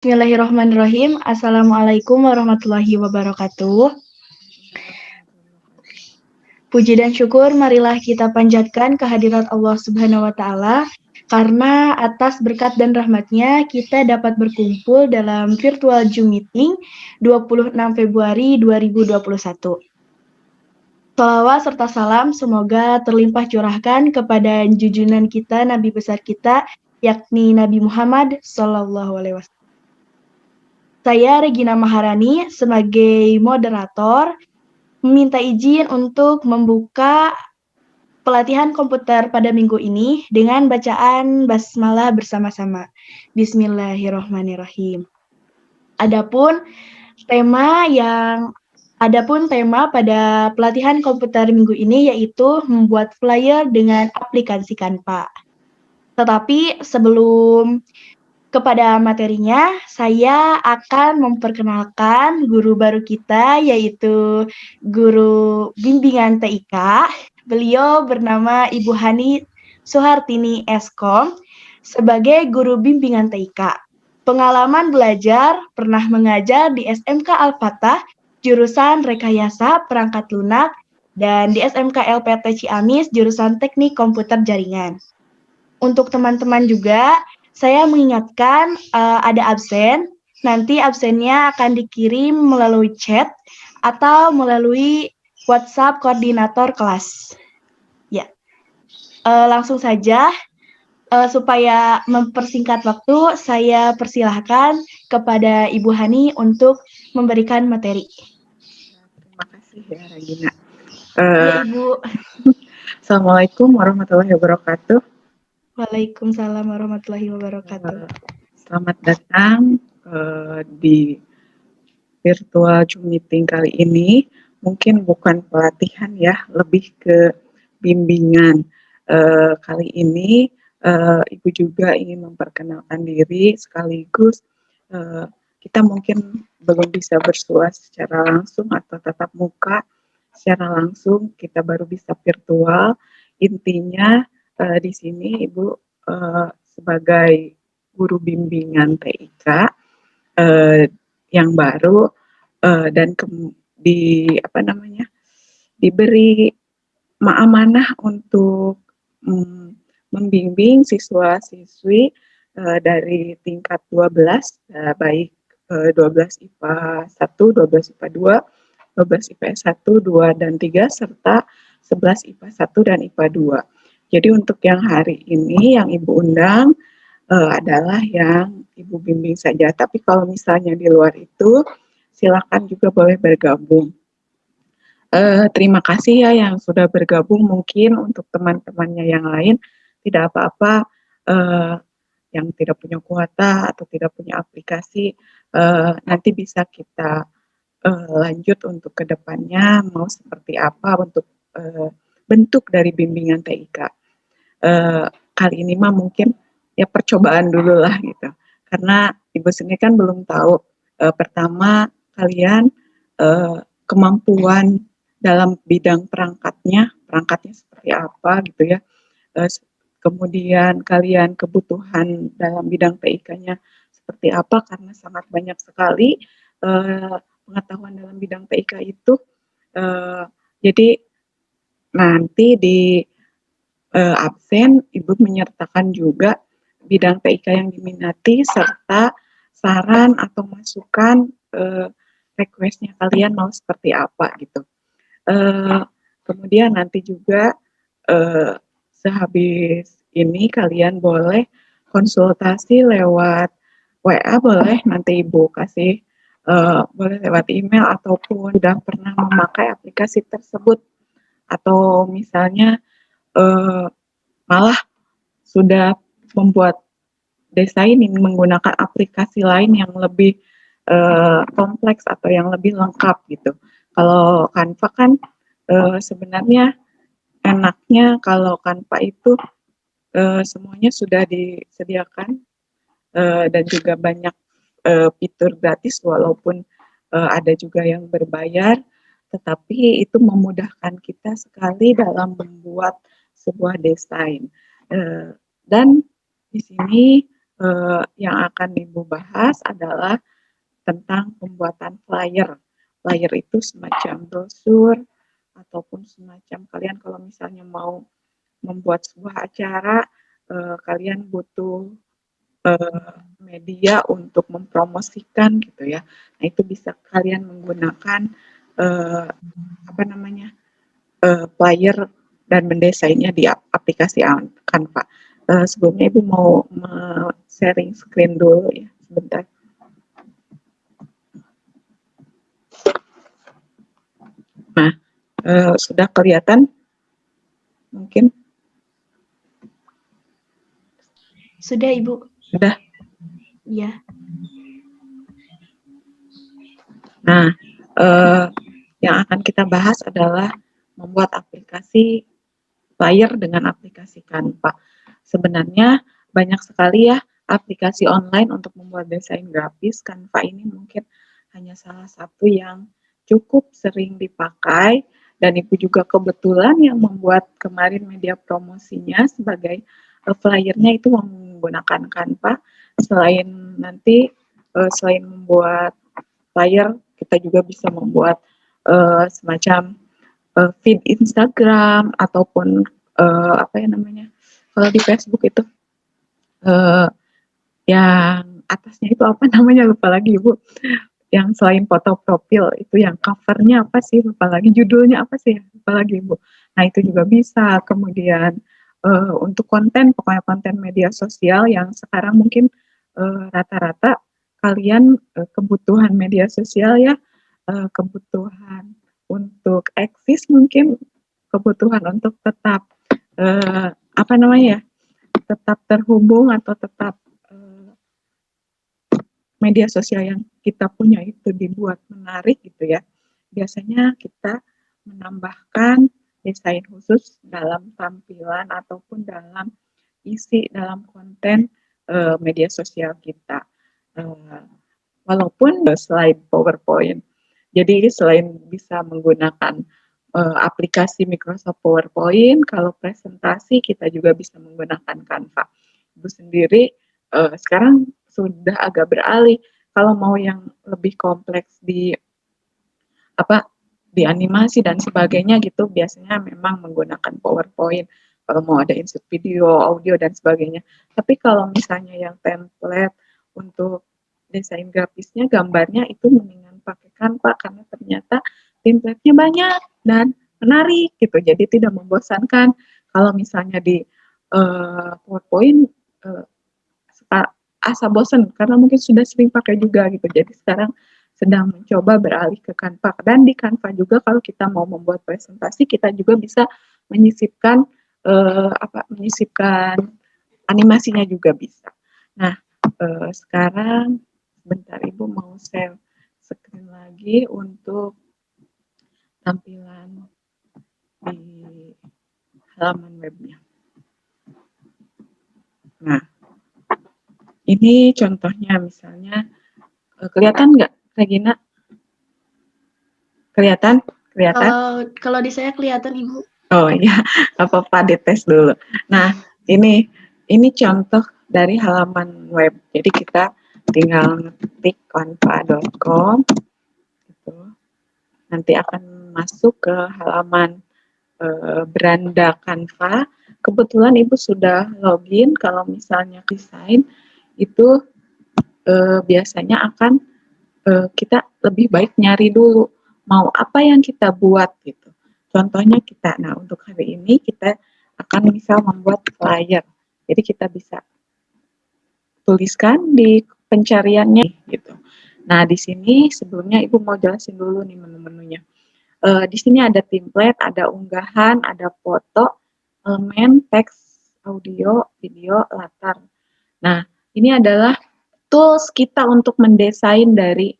Bismillahirrahmanirrahim. Assalamualaikum warahmatullahi wabarakatuh. Puji dan syukur marilah kita panjatkan kehadirat Allah Subhanahu wa Ta'ala, karena atas berkat dan rahmatnya kita dapat berkumpul dalam virtual Zoom meeting 26 Februari 2021. Salawat serta salam semoga terlimpah curahkan kepada junjungan kita, Nabi besar kita, yakni Nabi Muhammad SAW. Saya Regina Maharani sebagai moderator meminta izin untuk membuka pelatihan komputer pada minggu ini dengan bacaan basmalah bersama-sama. Bismillahirrahmanirrahim. Adapun tema pada pelatihan komputer minggu ini yaitu membuat flyer dengan aplikasi Canva. Tetapi sebelum kepada materinya, saya akan memperkenalkan guru baru kita, yaitu guru bimbingan TIK. Beliau bernama Ibu Hani Suhartini Eskom sebagai guru bimbingan TIK. Pengalaman belajar pernah mengajar di SMK Al-Fatah, jurusan Rekayasa Perangkat Lunak, dan di SMK LPT Ciamis, jurusan Teknik Komputer Jaringan. Untuk teman-teman juga, saya mengingatkan ada absen. Nanti absennya akan dikirim melalui chat atau melalui WhatsApp koordinator kelas. Ya, langsung saja. Supaya mempersingkat waktu, saya persilahkan kepada Ibu Hani untuk memberikan materi. Terima kasih ya Regina. Ya, Ibu. Assalamualaikum warahmatullahi wabarakatuh. Waalaikumsalam warahmatullahi wabarakatuh. Selamat datang di virtual Zoom meeting kali ini. Mungkin bukan pelatihan ya, lebih ke bimbingan. Kali ini Ibu juga ingin memperkenalkan diri sekaligus kita mungkin belum bisa bersua secara langsung atau tatap muka secara langsung, kita baru bisa virtual. Intinya di sini Ibu sebagai guru bimbingan TIK yang baru dan diberi amanah untuk membimbing siswa-siswi dari tingkat 12 baik 12 IPA 1, 12 IPA 2, 12 IPS 1, 2, dan 3, serta 11 IPA 1 dan IPA 2. Jadi untuk yang hari ini yang Ibu undang adalah yang Ibu bimbing saja. Tapi kalau misalnya di luar itu, silakan juga boleh bergabung. Terima kasih ya yang sudah bergabung. Mungkin untuk teman-temannya yang lain, tidak apa-apa yang tidak punya kuota atau tidak punya aplikasi, nanti bisa kita lanjut untuk kedepannya mau seperti apa untuk bentuk dari bimbingan TIK. Kali ini mah mungkin ya percobaan dulu lah gitu, karena Ibu sendiri kan belum tahu pertama kalian kemampuan dalam bidang perangkatnya seperti apa gitu ya. Kemudian kalian kebutuhan dalam bidang TIK-nya seperti apa, karena sangat banyak sekali pengetahuan dalam bidang TIK itu. Jadi nanti di absen Ibu menyertakan juga bidang TIK yang diminati serta saran atau masukan request-nya kalian mau seperti apa gitu. Kemudian nanti juga sehabis ini kalian boleh konsultasi lewat WA, boleh nanti Ibu kasih boleh lewat email ataupun sudah pernah memakai aplikasi tersebut, atau misalnya malah sudah membuat desain ini menggunakan aplikasi lain yang lebih kompleks atau yang lebih lengkap gitu. Kalau Canva kan sebenarnya enaknya kalau Canva itu semuanya sudah disediakan dan juga banyak fitur gratis, walaupun ada juga yang berbayar, tetapi itu memudahkan kita sekali dalam membuat sebuah desain. Dan di sini yang akan Ibu bahas adalah tentang pembuatan flyer. Flyer itu semacam brosur ataupun semacam kalian kalau misalnya mau membuat sebuah acara, kalian butuh media untuk mempromosikan gitu ya. Nah itu bisa kalian menggunakan apa namanya flyer dan mendesainnya di aplikasi Canva. Sebelumnya Ibu mau sharing screen dulu ya sebentar. Nah sudah kelihatan mungkin? Sudah, Ibu. Sudah. Iya. Nah, yang akan kita bahas adalah membuat aplikasi flyer dengan aplikasi Canva. Sebenarnya banyak sekali ya aplikasi online untuk membuat desain grafis. Canva ini mungkin hanya salah satu yang cukup sering dipakai dan Ibu juga kebetulan yang membuat kemarin media promosinya sebagai flyernya itu menggunakan Canva. Selain nanti selain membuat flyer, kita juga bisa membuat semacam feed Instagram ataupun apa ya namanya kalau di Facebook itu yang atasnya itu apa namanya lupa lagi Ibu, yang selain foto profil itu yang covernya apa sih lupa lagi, judulnya apa sih lupa lagi Ibu. Nah itu juga bisa. Kemudian untuk konten, pokoknya konten media sosial yang sekarang mungkin rata-rata kalian kebutuhan media sosial ya, kebutuhan untuk eksis mungkin, kebutuhan untuk tetap apa namanya ya, tetap terhubung atau tetap media sosial yang kita punya itu dibuat menarik gitu ya. Biasanya kita menambahkan desain khusus dalam tampilan ataupun dalam isi dalam konten media sosial kita. Walaupun slide PowerPoint. Jadi selain bisa menggunakan aplikasi Microsoft PowerPoint, kalau presentasi kita juga bisa menggunakan Canva. Ibu sendiri sekarang sudah agak beralih. Kalau mau yang lebih kompleks di apa di animasi dan sebagainya gitu, biasanya memang menggunakan PowerPoint. Kalau mau ada insert video, audio dan sebagainya. Tapi kalau misalnya yang template untuk desain grafisnya, gambarnya itu mendingan pakai Canva karena ternyata template-nya banyak dan menarik gitu. Jadi tidak membosankan. Kalau misalnya di PowerPoint asa bosan karena mungkin sudah sering pakai juga gitu. Jadi sekarang sedang mencoba beralih ke Canva. Dan di Canva juga kalau kita mau membuat presentasi, kita juga bisa menyisipkan menyisipkan animasinya juga bisa. Nah, sekarang bentar Ibu mau share screen lagi untuk tampilan di halaman webnya. Nah, ini contohnya misalnya, kelihatan nggak Regina? Kelihatan? Kelihatan? Kalau di saya kelihatan Ibu. Oh iya, apa-apa dites dulu. Nah, ini contoh dari halaman web. Jadi kita tinggal ngetik canva.com gitu. Nanti akan masuk ke halaman beranda Canva. Kebetulan Ibu sudah login. Kalau misalnya desain itu biasanya akan kita lebih baik nyari dulu mau apa yang kita buat gitu. Contohnya nah untuk hari ini kita akan misal membuat flyer. Jadi kita bisa tuliskan di pencariannya gitu. Nah di sini sebelumnya Ibu mau jelasin dulu nih menu-menunya. Di sini ada template, ada unggahan, ada foto, elemen, teks, audio, video, latar. Nah ini adalah tools kita untuk mendesain dari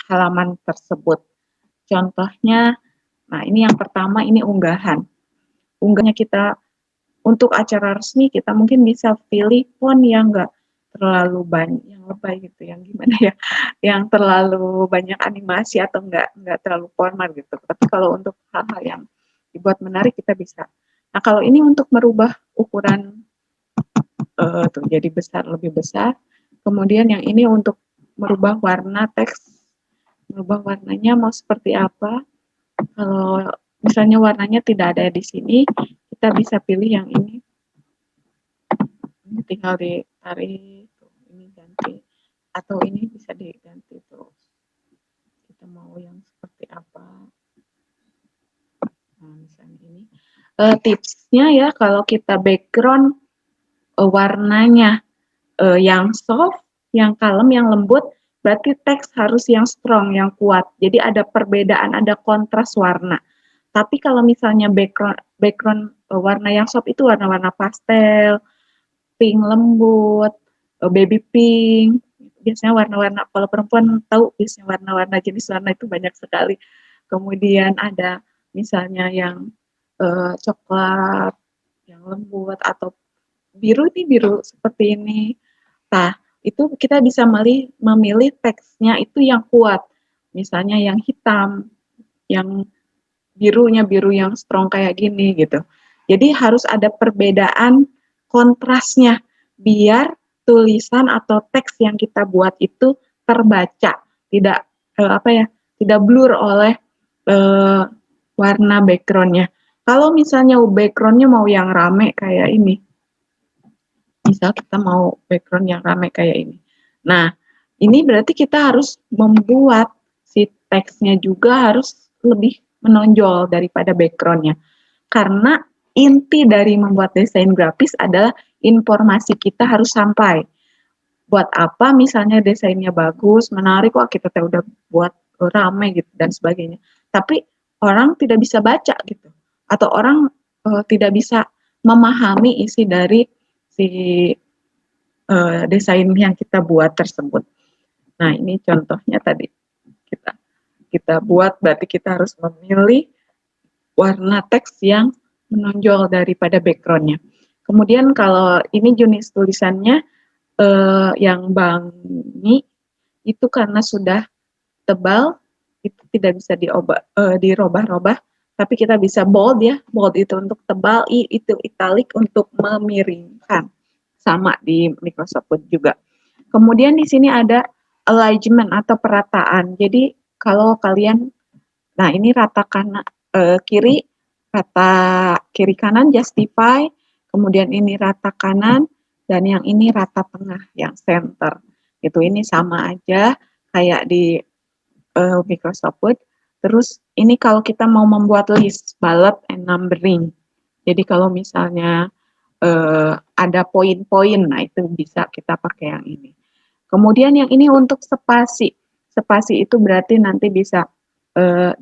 halaman tersebut. Contohnya, nah ini yang pertama ini unggahan. Unggahnya kita untuk acara resmi kita mungkin bisa pilih font yang enggak terlalu banyak, yang lebay gitu, yang gimana ya, yang terlalu banyak animasi atau enggak terlalu formal gitu. Tapi kalau untuk hal-hal yang dibuat menarik kita bisa. Nah kalau ini untuk merubah ukuran tuh jadi besar, lebih besar. Kemudian yang ini untuk merubah warna teks, merubah warnanya mau seperti apa. Kalau misalnya warnanya tidak ada di sini, kita bisa pilih yang ini. Ini tinggal ditarik, tuh, ini ganti. Atau ini bisa diganti tuh. Kita mau yang seperti apa. Nah, misalnya ini. Tipsnya ya, kalau kita background warnanya yang soft, yang kalem, yang lembut, berarti teks harus yang strong, yang kuat. Jadi ada perbedaan, ada kontras warna. Tapi kalau misalnya background warna yang soft itu warna-warna pastel, pink lembut, baby pink. Biasanya warna-warna, kalau perempuan tahu biasanya warna-warna, jenis warna itu banyak sekali. Kemudian ada misalnya yang coklat, yang lembut, atau biru nih, biru seperti ini. Nah, itu kita bisa memilih teksnya itu yang kuat. Misalnya yang hitam, yang birunya biru yang strong kayak gini gitu. Jadi harus ada perbedaan kontrasnya biar tulisan atau teks yang kita buat itu terbaca, tidak apa ya, tidak blur oleh eh, warna backgroundnya. Kalau misalnya backgroundnya mau yang rame kayak ini, misal kita mau background yang rame kayak ini. Nah, ini berarti kita harus membuat si teksnya juga harus lebih menonjol daripada backgroundnya. Karena inti dari membuat desain grafis adalah informasi kita harus sampai. Buat apa misalnya desainnya bagus, menarik, wah kita udah buat rame gitu dan sebagainya. Tapi orang tidak bisa baca gitu. Atau orang tidak bisa memahami isi dari si desain yang kita buat tersebut. Nah, ini contohnya tadi kita kita buat, berarti kita harus memilih warna teks yang menonjol daripada backgroundnya. Kemudian kalau ini jenis tulisannya yang bangi itu karena sudah tebal, itu tidak bisa dirubah-rubah, tapi kita bisa bold ya, bold itu untuk tebal, itu italic untuk memiringkan, sama di Microsoft Word juga. Kemudian di sini ada alignment atau perataan. Jadi kalau kalian, nah ini rata kanan kiri, rata kiri kanan justify, kemudian ini rata kanan, dan yang ini rata tengah, yang center. Itu ini sama aja kayak di Microsoft Word. Terus ini kalau kita mau membuat list, bullet and numbering. Jadi kalau misalnya ada poin-poin, nah itu bisa kita pakai yang ini. Kemudian yang ini untuk spasi. Spasi itu berarti nanti bisa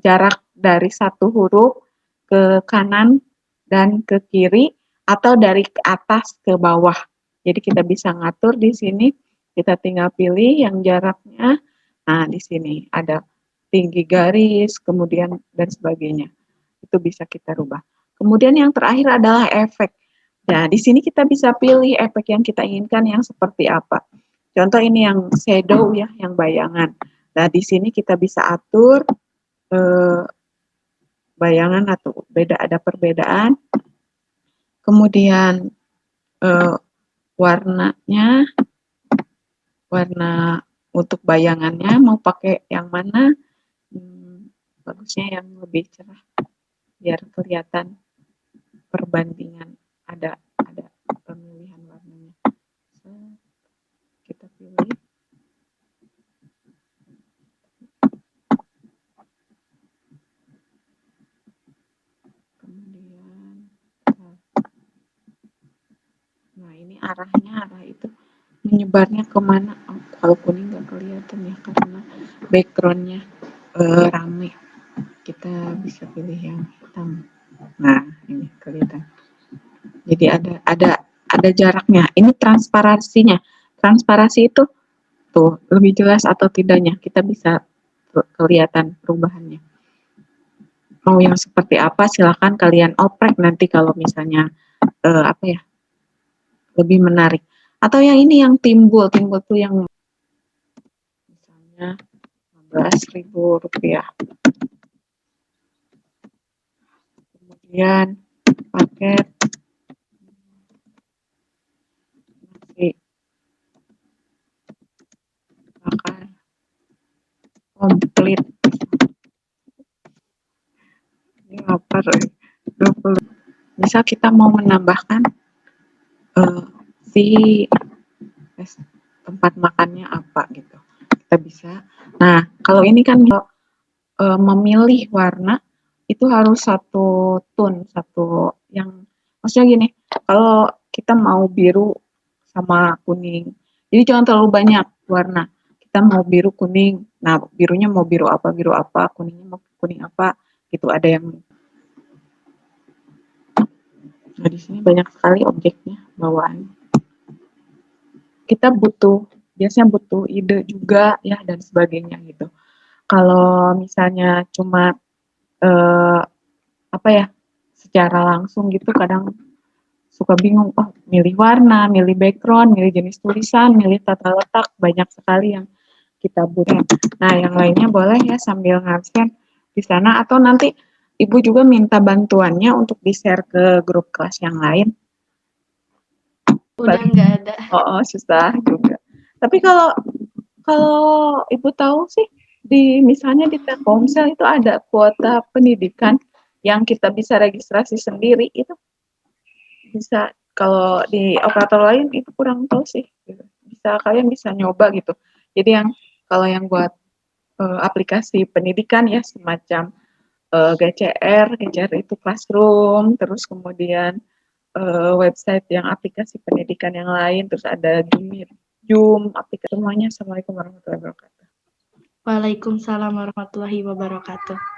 jarak dari satu huruf ke kanan dan ke kiri, atau dari atas ke bawah. Jadi kita bisa ngatur di sini, kita tinggal pilih yang jaraknya. Nah, di sini ada tinggi garis, kemudian dan sebagainya. Itu bisa kita rubah. Kemudian yang terakhir adalah efek. Nah, di sini kita bisa pilih efek yang kita inginkan yang seperti apa. Contoh ini yang shadow ya, yang bayangan. Nah, di sini kita bisa atur bayangan atau ada perbedaan. Kemudian warnanya, warna untuk bayangannya mau pakai yang mana? Bagusnya yang lebih cerah biar kelihatan perbandingan, ada pemilihan warnanya. Kita pilih. Kemudian nah ini arahnya, arah itu menyebarnya kemana. Oh, kalau kuning nggak kelihatan ya karena backgroundnya rame. Kita bisa pilih yang hitam. Nah ini kelihatan. Jadi ada jaraknya. Ini transparansinya. Transparansi itu tuh lebih jelas atau tidaknya. Kita bisa kelihatan perubahannya. Mau yang seperti apa silakan kalian oprek nanti kalau misalnya apa ya, lebih menarik. Atau yang ini yang timbul tuh yang misalnya Rp15.000. Kemudian paket komplit. Ini lapar, 20. Bisa kita mau menambahkan si tempat makannya apa gitu. Kita bisa. Nah, kalau ini kan memilih warna itu harus satu tone, satu yang maksudnya gini, kalau kita mau biru sama kuning, jadi jangan terlalu banyak warna. Kita mau biru kuning, nah birunya mau biru apa, kuningnya mau kuning apa, gitu. Ada yang, nah di sini banyak sekali objeknya bawaan. Kita biasanya butuh ide juga ya dan sebagainya gitu. Kalau misalnya cuma apa ya, secara langsung gitu kadang suka bingung, oh milih warna, milih background, milih jenis tulisan, milih tata letak, banyak sekali yang kita butuh. Nah, yang lainnya boleh ya sambil ngabsen di sana atau nanti Ibu juga minta bantuannya untuk di-share ke grup kelas yang lain. Udah nggak ada. Oh, susah juga. Tapi kalau kalau Ibu tahu sih misalnya di Telkomsel itu ada kuota pendidikan yang kita bisa registrasi sendiri itu bisa. Kalau di operator lain itu kurang tahu sih gitu. Kalian bisa nyoba gitu. Jadi yang kalau yang buat aplikasi pendidikan ya semacam GCR itu Classroom, terus kemudian website yang aplikasi pendidikan yang lain, terus ada Zoom, aplikasi semuanya. Assalamualaikum warahmatullahi wabarakatuh. Waalaikumsalam warahmatullahi wabarakatuh.